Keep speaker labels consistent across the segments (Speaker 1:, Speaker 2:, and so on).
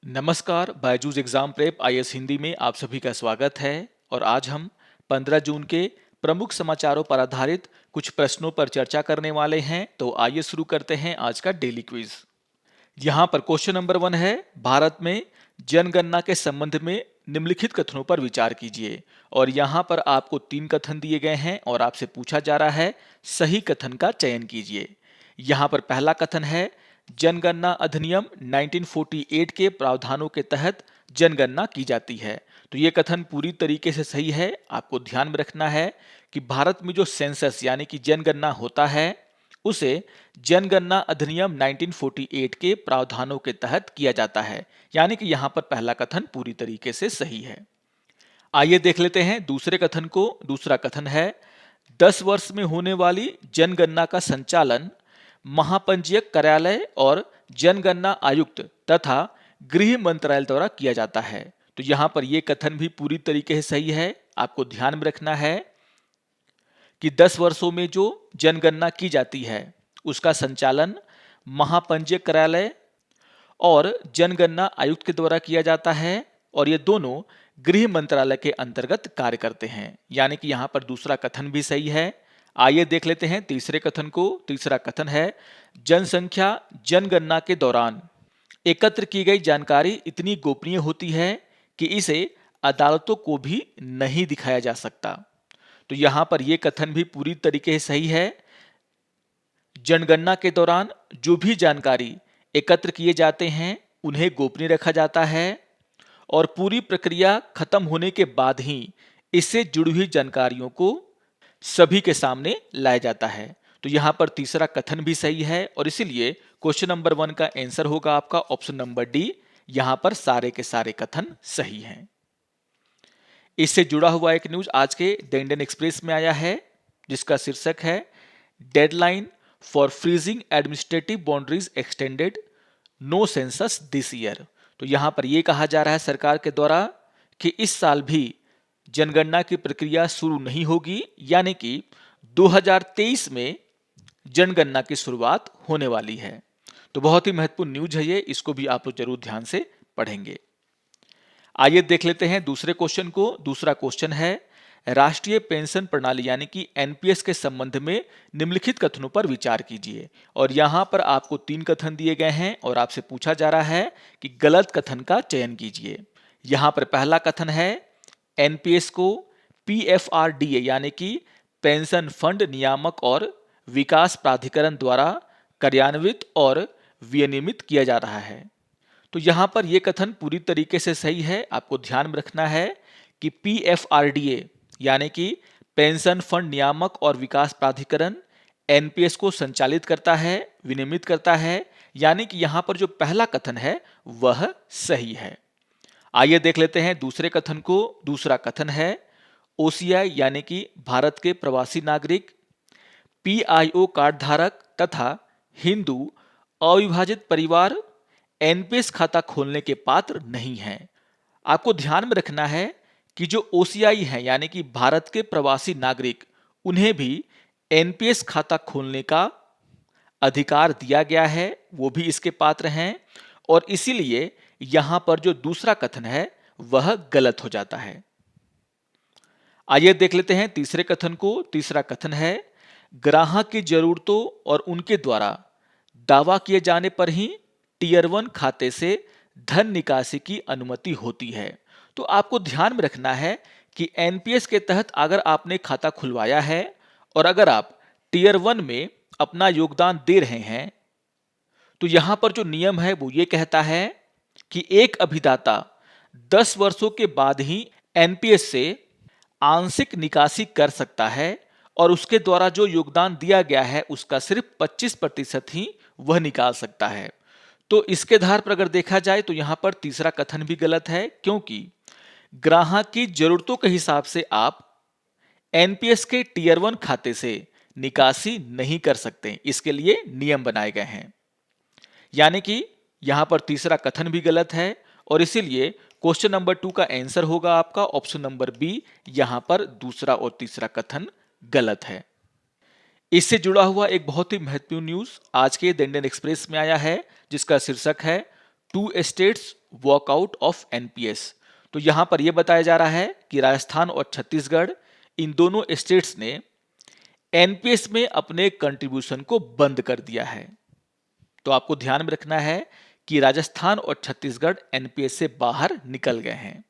Speaker 1: नमस्कार, Byju's exam prep IAS Hindi में आप सभी का स्वागत है। और आज हम 15 जून के प्रमुख समाचारों पर आधारित कुछ प्रश्नों पर चर्चा करने वाले हैं। तो आइए शुरू करते हैं आज का डेली क्विज। यहाँ पर क्वेश्चन नंबर 1 है, भारत में जनगणना के संबंध में निम्नलिखित कथनों पर विचार कीजिए। और यहाँ पर आपको 3 कथन दिए गए हैं और आपसे पूछा जा रहा है सही कथन का चयन कीजिए। यहाँ पर पहला कथन है, जनगणना अधिनियम 1948 के प्रावधानों के तहत जनगणना की जाती है। तो ये कथन पूरी तरीके से सही है। आपको ध्यान में रखना है कि भारत में जो सेंसस यानी कि जनगणना होता है उसे जनगणना अधिनियम 1948 के प्रावधानों के तहत किया जाता है, यानी कि यहाँ पर पहला कथन पूरी तरीके से सही है। आइए देख लेते हैं दूसरे कथन को। दूसरा कथन है, 10 वर्ष में होने वाली जनगणना का संचालन महापंजीयक कार्यालय और जनगणना आयुक्त तथा गृह मंत्रालय द्वारा किया जाता है। तो यहाँ पर यह कथन भी पूरी तरीके से सही है। आपको ध्यान में रखना है कि 10 वर्षों में जो जनगणना की जाती है उसका संचालन महापंजीयक कार्यालय और जनगणना आयुक्त के द्वारा किया जाता है और ये दोनों गृह मंत्रालय के अंतर्गत कार्य करते हैं, यानी कि यहाँ पर दूसरा कथन भी सही है। आइए देख लेते हैं तीसरे कथन को। तीसरा कथन है, जनसंख्या जनगणना के दौरान एकत्र की गई जानकारी इतनी गोपनीय होती है कि इसे अदालतों को भी नहीं दिखाया जा सकता। तो यहाँ पर यह कथन भी पूरी तरीके से सही है। जनगणना के दौरान जो भी जानकारी एकत्र किए जाते हैं उन्हें गोपनीय रखा जाता है और पूरी प्रक्रिया खत्म होने के बाद ही इससे जुड़ी हुई जानकारियों को सभी के सामने लाया जाता है। तो यहाँ पर तीसरा कथन भी सही है और इसीलिए क्वेश्चन नंबर 1 का आंसर होगा आपका ऑप्शन नंबर डी। यहाँ पर सारे के सारे कथन सही हैं। इससे जुड़ा हुआ एक न्यूज आज के द इंडियन एक्सप्रेस में आया है जिसका शीर्षक है, deadline for freezing administrative boundaries extended, no census this year. तो यहाँ पर यह कहा जा रहा है सरकार के द्वारा कि इस साल भी जनगणना की प्रक्रिया शुरू नहीं होगी, यानी कि 2023 में जनगणना की शुरुआत होने वाली है। तो बहुत ही महत्वपूर्ण न्यूज है ये, इसको भी आप लोग जरूर ध्यान से पढ़ेंगे। आइए देख लेते हैं दूसरे क्वेश्चन को। दूसरा क्वेश्चन है, राष्ट्रीय पेंशन प्रणाली यानी कि एनपीएस के संबंध में निम्नलिखित कथनों पर विचार कीजिए। और यहां पर आपको 3 कथन दिए गए हैं और आपसे पूछा जा रहा है कि गलत कथन का चयन कीजिए। यहां पर पहला कथन है, एनपीएस को पीएफआरडीए यानी कि पेंशन फंड नियामक और विकास प्राधिकरण द्वारा कार्यान्वित और विनियमित किया जा रहा है। तो यहां पर यह कथन पूरी तरीके से सही है। आपको ध्यान में रखना है कि पीएफआरडीए यानी कि पेंशन फंड नियामक और विकास प्राधिकरण एनपीएस को संचालित करता है, विनियमित करता है, यानी कि यहां पर जो पहला कथन है वह सही है। आइए देख लेते हैं दूसरे कथन को। दूसरा कथन है, ओसीआई यानी कि भारत के प्रवासी नागरिक, पीआईओ कार्ड धारक तथा हिंदू अविभाजित परिवार एनपीएस खाता खोलने के पात्र नहीं हैं। आपको ध्यान में रखना है कि जो ओसीआई हैं यानी कि भारत के प्रवासी नागरिक, उन्हें भी एनपीएस खाता खोलने का अधिकार दिया गया है, वो भी इसके पात्र हैं और इसीलिए यहां पर जो दूसरा कथन है वह गलत हो जाता है। आइए देख लेते हैं तीसरे कथन को। तीसरा कथन है, ग्राहक की जरूरतों और उनके द्वारा दावा किए जाने पर ही टीयर 1 खाते से धन निकासी की अनुमति होती है। तो आपको ध्यान में रखना है कि एनपीएस के तहत अगर आपने खाता खुलवाया है और अगर आप टीयर 1 में अपना योगदान दे रहे हैं तो यहां पर जो नियम है वो ये कहता है कि एक अभिदाता 10 वर्षों के बाद ही एनपीएस से आंशिक निकासी कर सकता है और उसके द्वारा जो योगदान दिया गया है उसका सिर्फ 25% ही वह निकाल सकता है। तो इसके आधार पर अगर देखा जाए तो यहां पर तीसरा कथन भी गलत है, क्योंकि ग्राहक की जरूरतों के हिसाब से आप एनपीएस के टीयर 1 खाते से निकासी नहीं कर सकते। इसके लिए नियम बनाए गए हैं, यानी कि यहां पर तीसरा कथन भी गलत है और इसीलिए क्वेश्चन नंबर 2 का आंसर होगा आपका ऑप्शन नंबर बी। यहां पर दूसरा और तीसरा कथन गलत है। इससे जुड़ा हुआ एक बहुत ही महत्वपूर्ण न्यूज आज के द इंडियन एक्सप्रेस में आया है जिसका शीर्षक है, two states walk out of NPS. तो यहां पर यह बताया जा रहा है कि राजस्थान और छत्तीसगढ़, इन दोनों स्टेट्स ने एनपीएस में अपने कंट्रीब्यूशन को बंद कर दिया है। तो आपको ध्यान में रखना है कि राजस्थान और छत्तीसगढ़ एनपीएस से बाहर निकल गए हैं।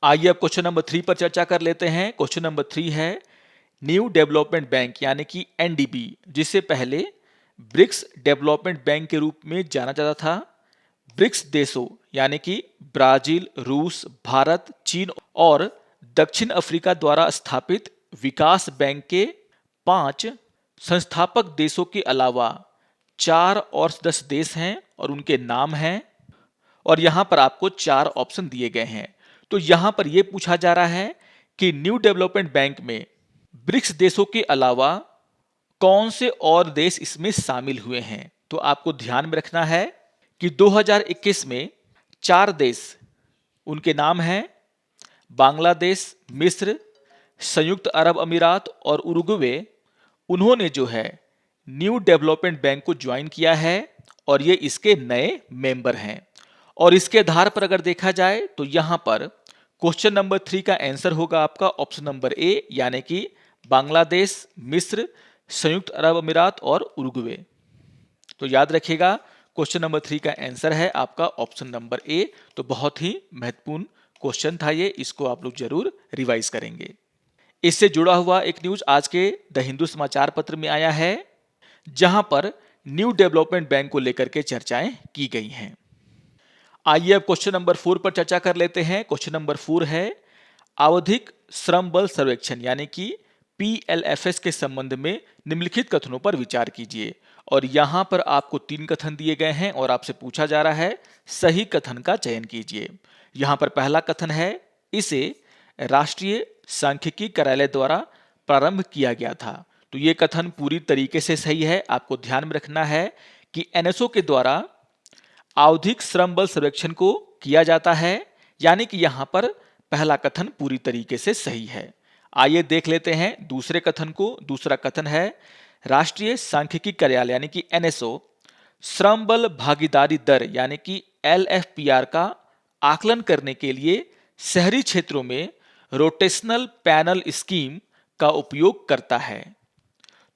Speaker 1: आइए अब क्वेश्चन नंबर 3 पर चर्चा कर लेते हैं। क्वेश्चन नंबर 3 है, न्यू डेवलपमेंट बैंक यानी कि एनडीबी, जिसे पहले ब्रिक्स डेवलपमेंट बैंक के रूप में जाना जाता था, ब्रिक्स देशों यानी कि ब्राजील, रूस, भारत, चीन और दक्षिण अफ्रीका द्वारा स्थापित विकास बैंक के 5 संस्थापक देशों के अलावा 4 और सदस्य देश हैं और उनके नाम हैं, और यहां पर आपको 4 ऑप्शन दिए गए हैं। तो यहां पर यह पूछा जा रहा है कि न्यू डेवलपमेंट बैंक में ब्रिक्स देशों के अलावा कौन से और देश इसमें शामिल हुए हैं। तो आपको ध्यान में रखना है कि 2021 में 4 देश, उनके नाम हैं बांग्लादेश, मिस्र, संयुक्त अरब अमीरात और उरुग्वे, उन्होंने जो है न्यू डेवलपमेंट बैंक को ज्वाइन किया है और ये इसके नए मेंबर हैं। और इसके आधार पर अगर देखा जाए तो यहां पर क्वेश्चन नंबर 3 का आंसर होगा आपका ऑप्शन नंबर ए, यानी कि बांग्लादेश, मिस्र, संयुक्त अरब अमीरात और उरुग्वे। तो याद रखिएगा क्वेश्चन नंबर 3 का आंसर है आपका ऑप्शन नंबर ए। तो बहुत ही महत्वपूर्ण क्वेश्चन था ये, इसको आप लोग जरूर रिवाइज करेंगे। इससे जुड़ा हुआ एक न्यूज आज के द हिंदू समाचार पत्र में आया है, जहां पर न्यू डेवलपमेंट बैंक को लेकर के चर्चाएं की गई हैं। आइए अब क्वेश्चन नंबर 4 पर चर्चा कर लेते हैं। क्वेश्चन नंबर 4 है, आवधिक श्रम बल सर्वेक्षण यानी कि पीएलएफएस के संबंध में निम्नलिखित कथनों पर विचार कीजिए। और यहां पर आपको 3 कथन दिए गए हैं और आपसे पूछा जा रहा है सही कथन का चयन कीजिए। यहां पर पहला कथन है, इसे राष्ट्रीय सांख्यिकी कार्यालय द्वारा प्रारंभ किया गया था। तो ये कथन पूरी तरीके से सही है। आपको ध्यान में रखना है कि एनएसओ के द्वारा आवधिक श्रम बल सर्वेक्षण को किया जाता है, यानी कि यहां पर पहला कथन पूरी तरीके से सही है। आइए देख लेते हैं दूसरे कथन को। दूसरा कथन है, राष्ट्रीय सांख्यिकी कार्यालय यानी कि एनएसओ श्रम बल भागीदारी दर यानी कि एलएफपीआर का आकलन करने के लिए शहरी क्षेत्रों में रोटेशनल पैनल स्कीम का उपयोग करता है।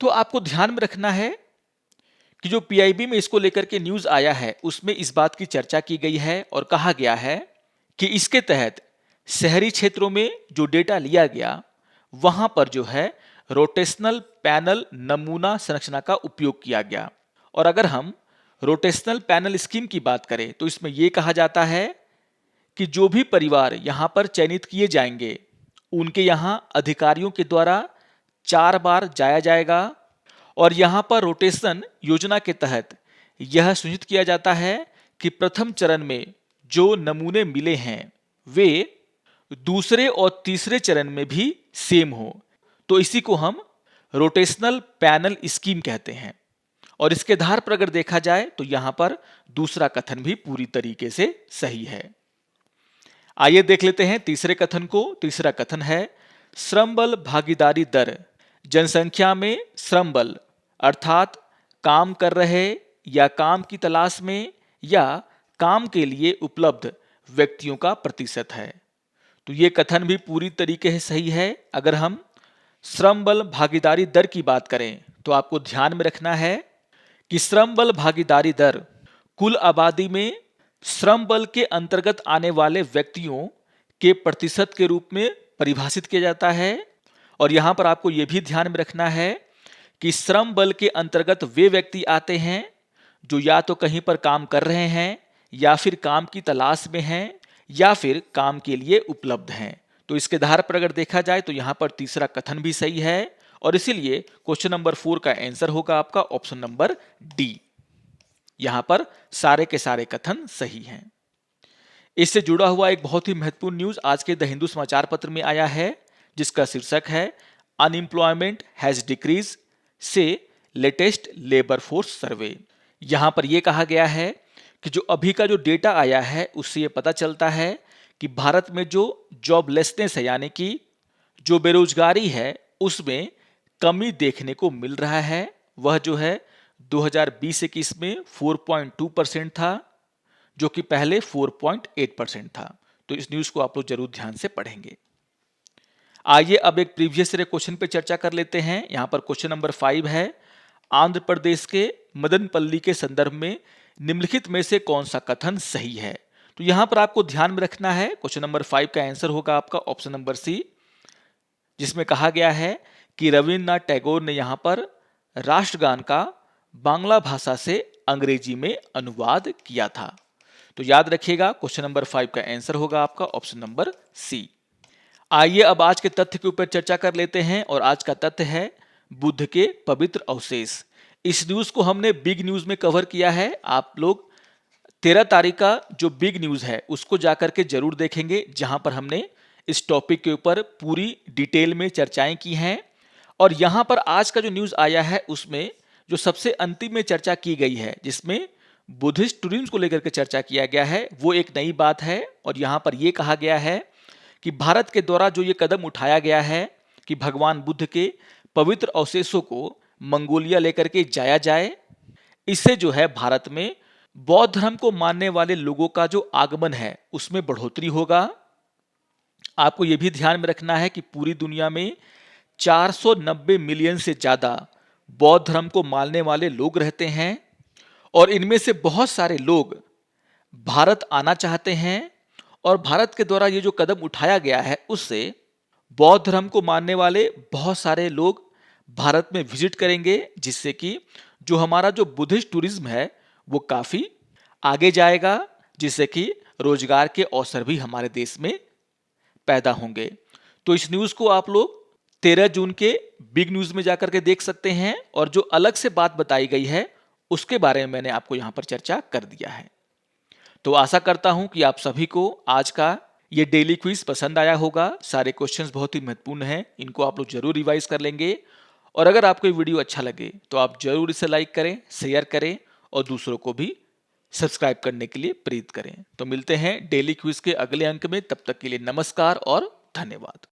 Speaker 1: तो आपको ध्यान में रखना है कि जो पीआईबी में इसको लेकर के न्यूज आया है उसमें इस बात की चर्चा की गई है और कहा गया है कि इसके तहत शहरी क्षेत्रों में जो डेटा लिया गया वहां पर जो है रोटेशनल पैनल नमूना संरचना का उपयोग किया गया। और अगर हम रोटेशनल पैनल स्कीम की बात करें तो इसमें यह कहा जाता है कि जो भी परिवार यहां पर चयनित किए जाएंगे उनके यहां अधिकारियों के द्वारा 4 बार जाया जाएगा और यहां पर रोटेशन योजना के तहत यह सुनिश्चित किया जाता है कि प्रथम चरण में जो नमूने मिले हैं वे दूसरे और तीसरे चरण में भी सेम हो। तो इसी को हम रोटेशनल पैनल स्कीम कहते हैं। और इसके आधार पर अगर देखा जाए तो यहां पर दूसरा कथन भी पूरी तरीके से सही है। आइए देख लेते हैं तीसरे कथन को। तीसरा कथन है, श्रम बल भागीदारी दर जनसंख्या में श्रम बल अर्थात काम कर रहे या काम की तलाश में या काम के लिए उपलब्ध व्यक्तियों का प्रतिशत है। तो ये कथन भी पूरी तरीके से सही है। अगर हम श्रम बल भागीदारी दर की बात करें तो आपको ध्यान में रखना है कि श्रम बल भागीदारी दर कुल आबादी में श्रम बल के अंतर्गत आने वाले व्यक्तियों के प्रतिशत के रूप में परिभाषित किया जाता है। और यहां पर आपको यह भी ध्यान में रखना है कि श्रम बल के अंतर्गत वे व्यक्ति आते हैं जो या तो कहीं पर काम कर रहे हैं या फिर काम की तलाश में हैं या फिर काम के लिए उपलब्ध हैं। तो इसके आधार पर अगर देखा जाए तो यहां पर तीसरा कथन भी सही है और इसीलिए क्वेश्चन नंबर 4 का आंसर होगा आपका ऑप्शन नंबर डी। यहां पर सारे के सारे कथन सही हैं। इससे जुड़ा हुआ एक बहुत ही महत्वपूर्ण न्यूज आज के द हिंदू समाचार पत्र में आया है, जिसका शीर्षक है, अनएम्प्लॉयमेंट हैज डिक्रीज से लेटेस्ट लेबर फोर्स सर्वे। यहां पर यह कहा गया है कि जो अभी का जो डेटा आया है उससे यह पता चलता है कि भारत में जो जॉबलेसनेस है यानी कि जो बेरोजगारी है उसमें कमी देखने को मिल रहा है। वह जो है 2020-21 में 4.2% था जो कि पहले 4.8% था। तो इस न्यूज को आप लोग जरूर ध्यान से पढ़ेंगे। आइए अब एक प्रीवियस ईयर क्वेश्चन पे चर्चा कर लेते हैं। यहां पर क्वेश्चन नंबर 5 है, आंध्र प्रदेश के मदनपल्ली के संदर्भ में निम्नलिखित में से कौन सा कथन सही है। तो यहां पर आपको ध्यान में रखना है, क्वेश्चन नंबर 5 का आंसर होगा आपका ऑप्शन नंबर सी, जिसमें कहा गया है कि रविन्द्रनाथ टैगोर ने यहां पर राष्ट्रगान का बांग्ला भाषा से अंग्रेजी में अनुवाद किया था। तो याद रखिएगा, क्वेश्चन नंबर 5 का आंसर होगा आपका ऑप्शन नंबर सी। आइए अब आज के तथ्य के ऊपर चर्चा कर लेते हैं, और आज का तथ्य है बुद्ध के पवित्र अवशेष। इस न्यूज को हमने बिग न्यूज में कवर किया है। आप लोग 13 तारीख का जो बिग न्यूज है उसको जाकर के जरूर देखेंगे, जहां पर हमने इस टॉपिक के ऊपर पूरी डिटेल में चर्चाएं की हैं। और यहां पर आज का जो न्यूज आया है उसमें जो सबसे अंतिम में चर्चा की गई है, जिसमें बुद्धिस्ट टूरिज्म को लेकर के चर्चा किया गया है, वो एक नई बात है। और यहां पर यह कहा गया है कि भारत के द्वारा जो ये कदम उठाया गया है कि भगवान बुद्ध के पवित्र अवशेषों को मंगोलिया लेकर के जाया जाए, इससे जो है भारत में बौद्ध धर्म को मानने वाले लोगों का जो आगमन है उसमें बढ़ोतरी होगा। आपको यह भी ध्यान में रखना है कि पूरी दुनिया में 490 मिलियन से ज्यादा बौद्ध धर्म को मानने वाले लोग रहते हैं, और इनमें से बहुत सारे लोग भारत आना चाहते हैं। और भारत के द्वारा ये जो कदम उठाया गया है उससे बौद्ध धर्म को मानने वाले बहुत सारे लोग भारत में विजिट करेंगे, जिससे कि जो हमारा जो बुद्धिस्ट टूरिज्म है वो काफी आगे जाएगा, जिससे कि रोजगार के अवसर भी हमारे देश में पैदा होंगे। तो इस न्यूज को आप लोग 13 जून के बिग न्यूज में जाकर के देख सकते हैं, और जो अलग से बात बताई गई है उसके बारे में मैंने आपको यहां पर चर्चा कर दिया है। तो आशा करता हूं कि आप सभी को आज का ये डेली क्विज पसंद आया होगा। सारे क्वेश्चंस बहुत ही महत्वपूर्ण हैं, इनको आप लोग जरूर रिवाइज कर लेंगे। और अगर आपको ये वीडियो अच्छा लगे तो आप जरूर इसे लाइक करें, शेयर करें और दूसरों को भी सब्सक्राइब करने के लिए प्रेरित करें। तो मिलते हैं डेली क्विज के अगले अंक में, तब तक के लिए नमस्कार और धन्यवाद।